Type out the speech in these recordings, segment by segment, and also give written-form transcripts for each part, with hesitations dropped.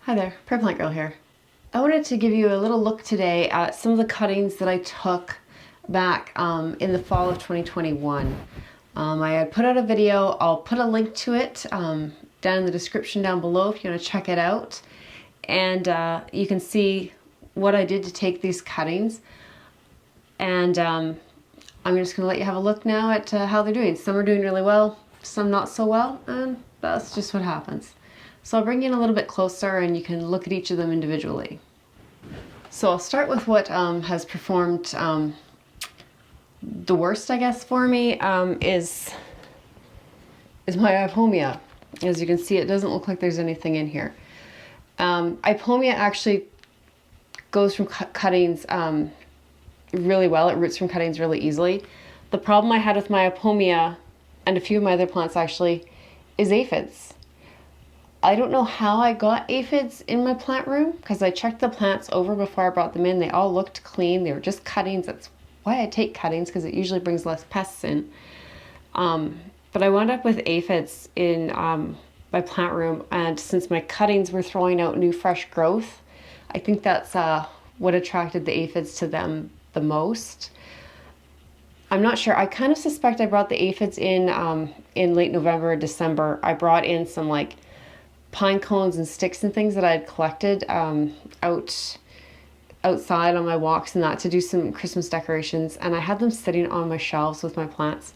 Hi there, Prairie Plant Girl here. I wanted to give you a little look today at some of the cuttings that I took back in the fall of 2021. I had put out a video. I'll put a link to it down in the description down below if you want to check it out. And you can see what I did to take these cuttings. And I'm just going to let you have a look now at how they're doing. Some are doing really well, some not so well, and that's just what happens. So I'll bring you in a little bit closer and you can look at each of them individually. So I'll start with what has performed the worst, I guess, for me is Myopomia. As you can see, it doesn't look like there's anything in here. Myopomia actually goes from cuttings really well. It roots from cuttings really easily. The problem I had with Myopomia, and a few of my other plants actually, is aphids. I don't know how I got aphids in my plant room because I checked the plants over before I brought them in. They all looked clean. They were just cuttings. That's why I take cuttings, because it usually brings less pests in. But I wound up with aphids in my plant room, and since my cuttings were throwing out new fresh growth, I think that's what attracted the aphids to them the most. I'm not sure. I kind of suspect I brought the aphids in late November or December. I brought in some like pine cones and sticks and things that I had collected outside on my walks and that to do some Christmas decorations, and I had them sitting on my shelves with my plants,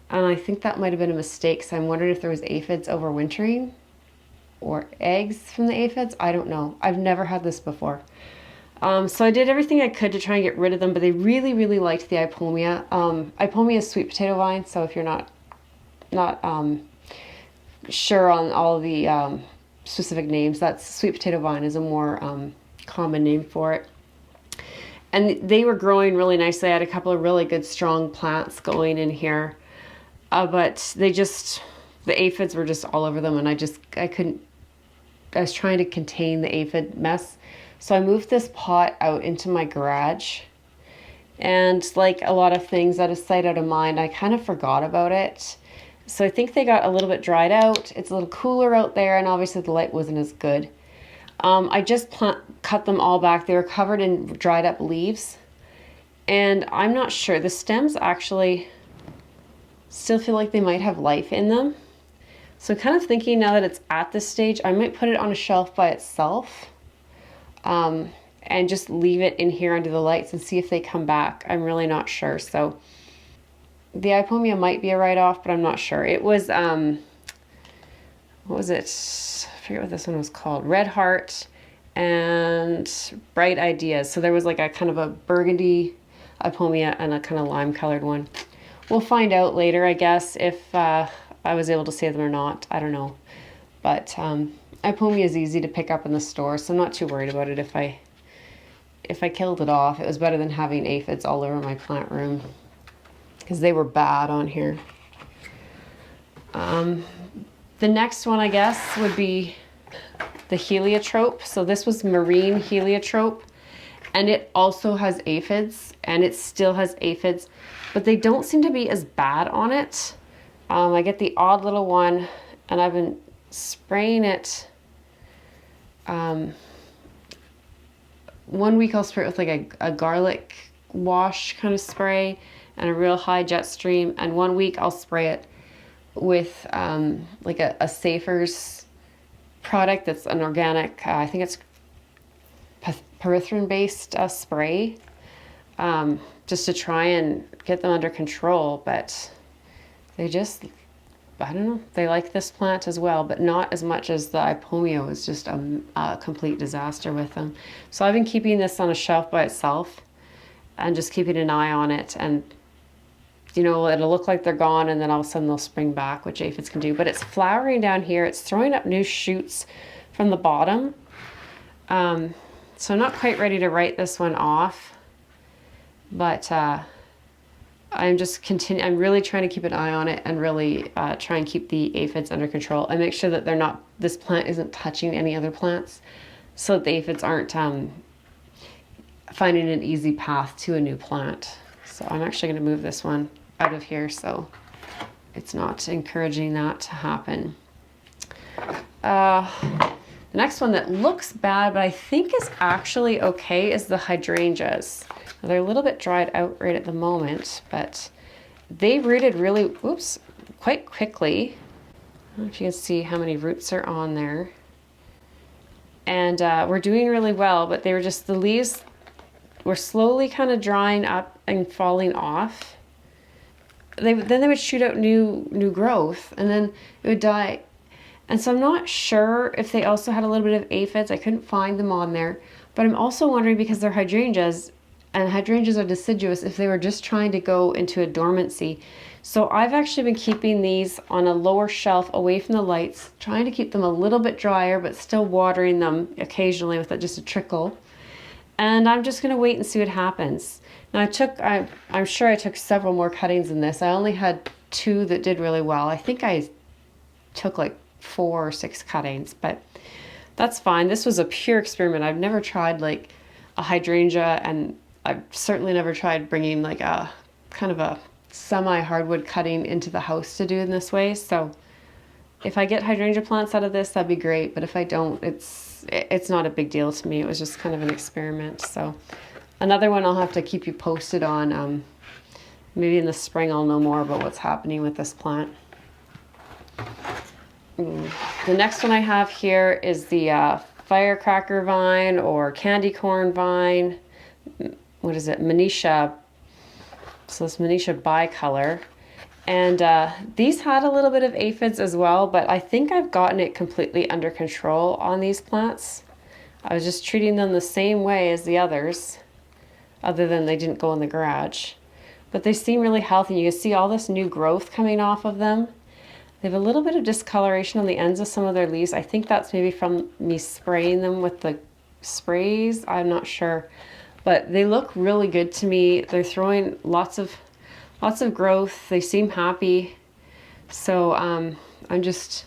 and I think that might have been a mistake. So I'm wondering if there was aphids overwintering or eggs from the aphids. I don't know. I've never had this before. So I did everything I could to try and get rid of them, but they really, really liked the Myopomia. Myopomia is sweet potato vine, so if you're not sure on all the specific names, that's sweet potato vine is a more common name for it. And they were growing really nicely. I had a couple of really good strong plants going in here, but the aphids were just all over them, and I was trying to contain the aphid mess. So I moved this pot out into my garage, and like a lot of things, out of sight, out of mind, I kind of forgot about it. So I think they got a little bit dried out. It's a little cooler out there, and obviously the light wasn't as good. I just cut them all back. They were covered in dried up leaves, and I'm not sure. The stems actually still feel like they might have life in them. So I'm kind of thinking now that it's at this stage, I might put it on a shelf by itself and just leave it in here under the lights and see if they come back. I'm really not sure. So the Myopomia might be a write-off, but I'm not sure. It was, what was it? I forget what this one was called. Red Heart and Bright Ideas. So there was like a kind of a burgundy Myopomia and a kind of lime-colored one. We'll find out later, I guess, if I was able to save them or not. I don't know. But Myopomia is easy to pick up in the store, so I'm not too worried about it. If I killed it off, it was better than having aphids all over my plant room, because they were bad on here. The next one, I guess, would be the Heliotrope. So this was marine Heliotrope, and it also has aphids, and it still has aphids, but they don't seem to be as bad on it. I get the odd little one, and I've been spraying it. 1 week I'll spray it with like a garlic wash kind of spray and a real high jet stream, and 1 week I'll spray it with like a Safer's product that's an organic, I think it's pyrethrin based spray, just to try and get them under control. But they just, I don't know, they like this plant as well, but not as much as the Myopomia was just a complete disaster with them. So I've been keeping this on a shelf by itself and just keeping an eye on it, and you know, it'll look like they're gone, and then all of a sudden they'll spring back, which aphids can do. But it's flowering down here. It's throwing up new shoots from the bottom. So I'm not quite ready to write this one off, but I'm really trying to keep an eye on it and really try and keep the aphids under control and make sure that this plant isn't touching any other plants, so that the aphids aren't finding an easy path to a new plant. So I'm actually going to move this one out of here so it's not encouraging that to happen. The next one that looks bad, but I think is actually okay, is the hydrangeas. Now, they're a little bit dried out right at the moment, but they rooted really, quite quickly. I don't know if you can see how many roots are on there. And we're doing really well, but they were just, the leaves were slowly kind of drying up and falling off. Then they would shoot out new growth, and then it would die. And so I'm not sure if they also had a little bit of aphids. I couldn't find them on there. But I'm also wondering, because they're hydrangeas, and hydrangeas are deciduous, if they were just trying to go into a dormancy. So I've actually been keeping these on a lower shelf away from the lights, trying to keep them a little bit drier, but still watering them occasionally with just a trickle. And I'm just going to wait and see what happens. Now I'm sure I took several more cuttings than this. I only had 2 that did really well. I think I took like 4 or 6 cuttings, but that's fine. This was a pure experiment. I've never tried like a hydrangea, and I've certainly never tried bringing like a kind of a semi-hardwood cutting into the house to do in this way. So if I get hydrangea plants out of this, that'd be great. But if I don't, it's not a big deal to me. It was just kind of an experiment. So another one I'll have to keep you posted on. Maybe in the spring I'll know more about what's happening with this plant. The next one I have here is the firecracker vine, or candy corn vine. What is it? Manisha. So this Manisha bicolor. And these had a little bit of aphids as well, but I think I've gotten it completely under control on these plants. I was just treating them the same way as the others, other than they didn't go in the garage. But they seem really healthy. You can see all this new growth coming off of them. They have a little bit of discoloration on the ends of some of their leaves. I think that's maybe from me spraying them with the sprays. I'm not sure. But they look really good to me. They're throwing lots of growth. They seem happy. So I'm just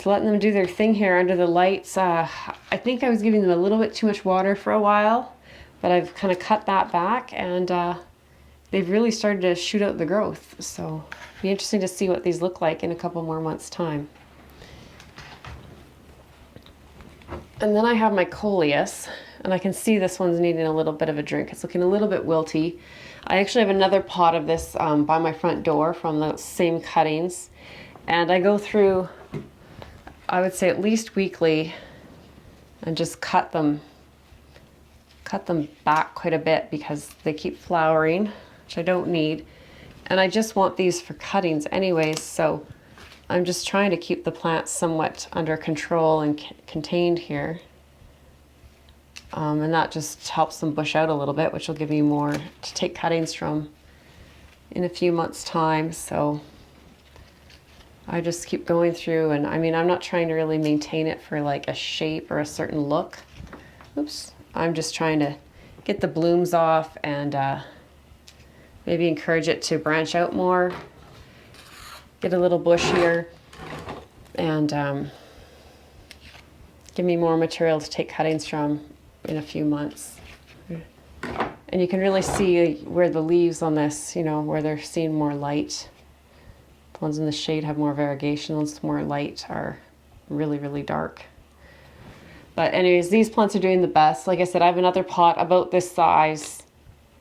letting them do their thing here under the lights. I think I was giving them a little bit too much water for a while, but I've kind of cut that back, and they've really started to shoot out the growth. So it'll be interesting to see what these look like in a couple more months' time. And then I have my coleus, and I can see this one's needing a little bit of a drink. It's looking a little bit wilty. I actually have another pot of this by my front door from the same cuttings, and I go through, I would say at least weekly, and just cut them back quite a bit because they keep flowering, which I don't need. And I just want these for cuttings anyways, so I'm just trying to keep the plants somewhat under control and contained here. And that just helps them bush out a little bit, which will give me more to take cuttings from in a few months' time. So I just keep going through, and I mean, I'm not trying to really maintain it for like a shape or a certain look. Oops. I'm just trying to get the blooms off and maybe encourage it to branch out more, get a little bushier, and give me more material to take cuttings from in a few months. And you can really see where the leaves on this, you know, where they're seeing more light. The ones in the shade have more variegation. The ones more light are really, really dark. But anyways, these plants are doing the best. Like I said, I have another pot about this size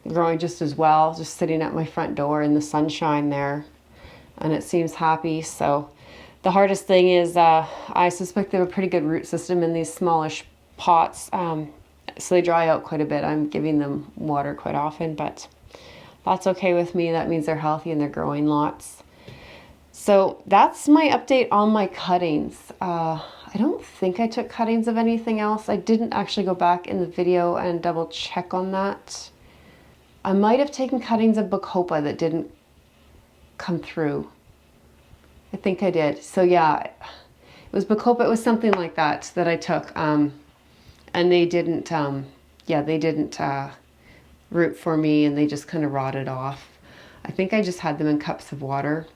growing just as well, just sitting at my front door in the sunshine there. And it seems happy. So the hardest thing is I suspect they have a pretty good root system in these smallish pots. So they dry out quite a bit. I'm giving them water quite often, but that's okay with me. That means they're healthy and they're growing lots. So that's my update on my cuttings. I don't think I took cuttings of anything else. I didn't actually go back in the video and double check on that. I might have taken cuttings of Bacopa that didn't come through. I think I did. So yeah, it was Bacopa. It was something like that I took. And they didn't, they didn't root for me, and they just kind of rotted off. I think I just had them in cups of water.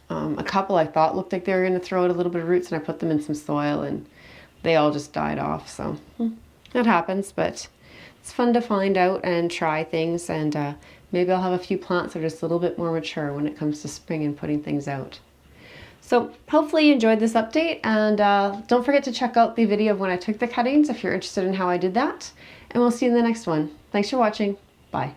A couple I thought looked like they were going to throw out a little bit of roots, and I put them in some soil, and they all just died off. So that happens, but it's fun to find out and try things, and maybe I'll have a few plants that are just a little bit more mature when it comes to spring and putting things out. So So hopefully you enjoyed this update, and don't forget to check out the video of when I took the cuttings if you're interested in how I did that. And we'll see you in the next one. Thanks for watching. Bye.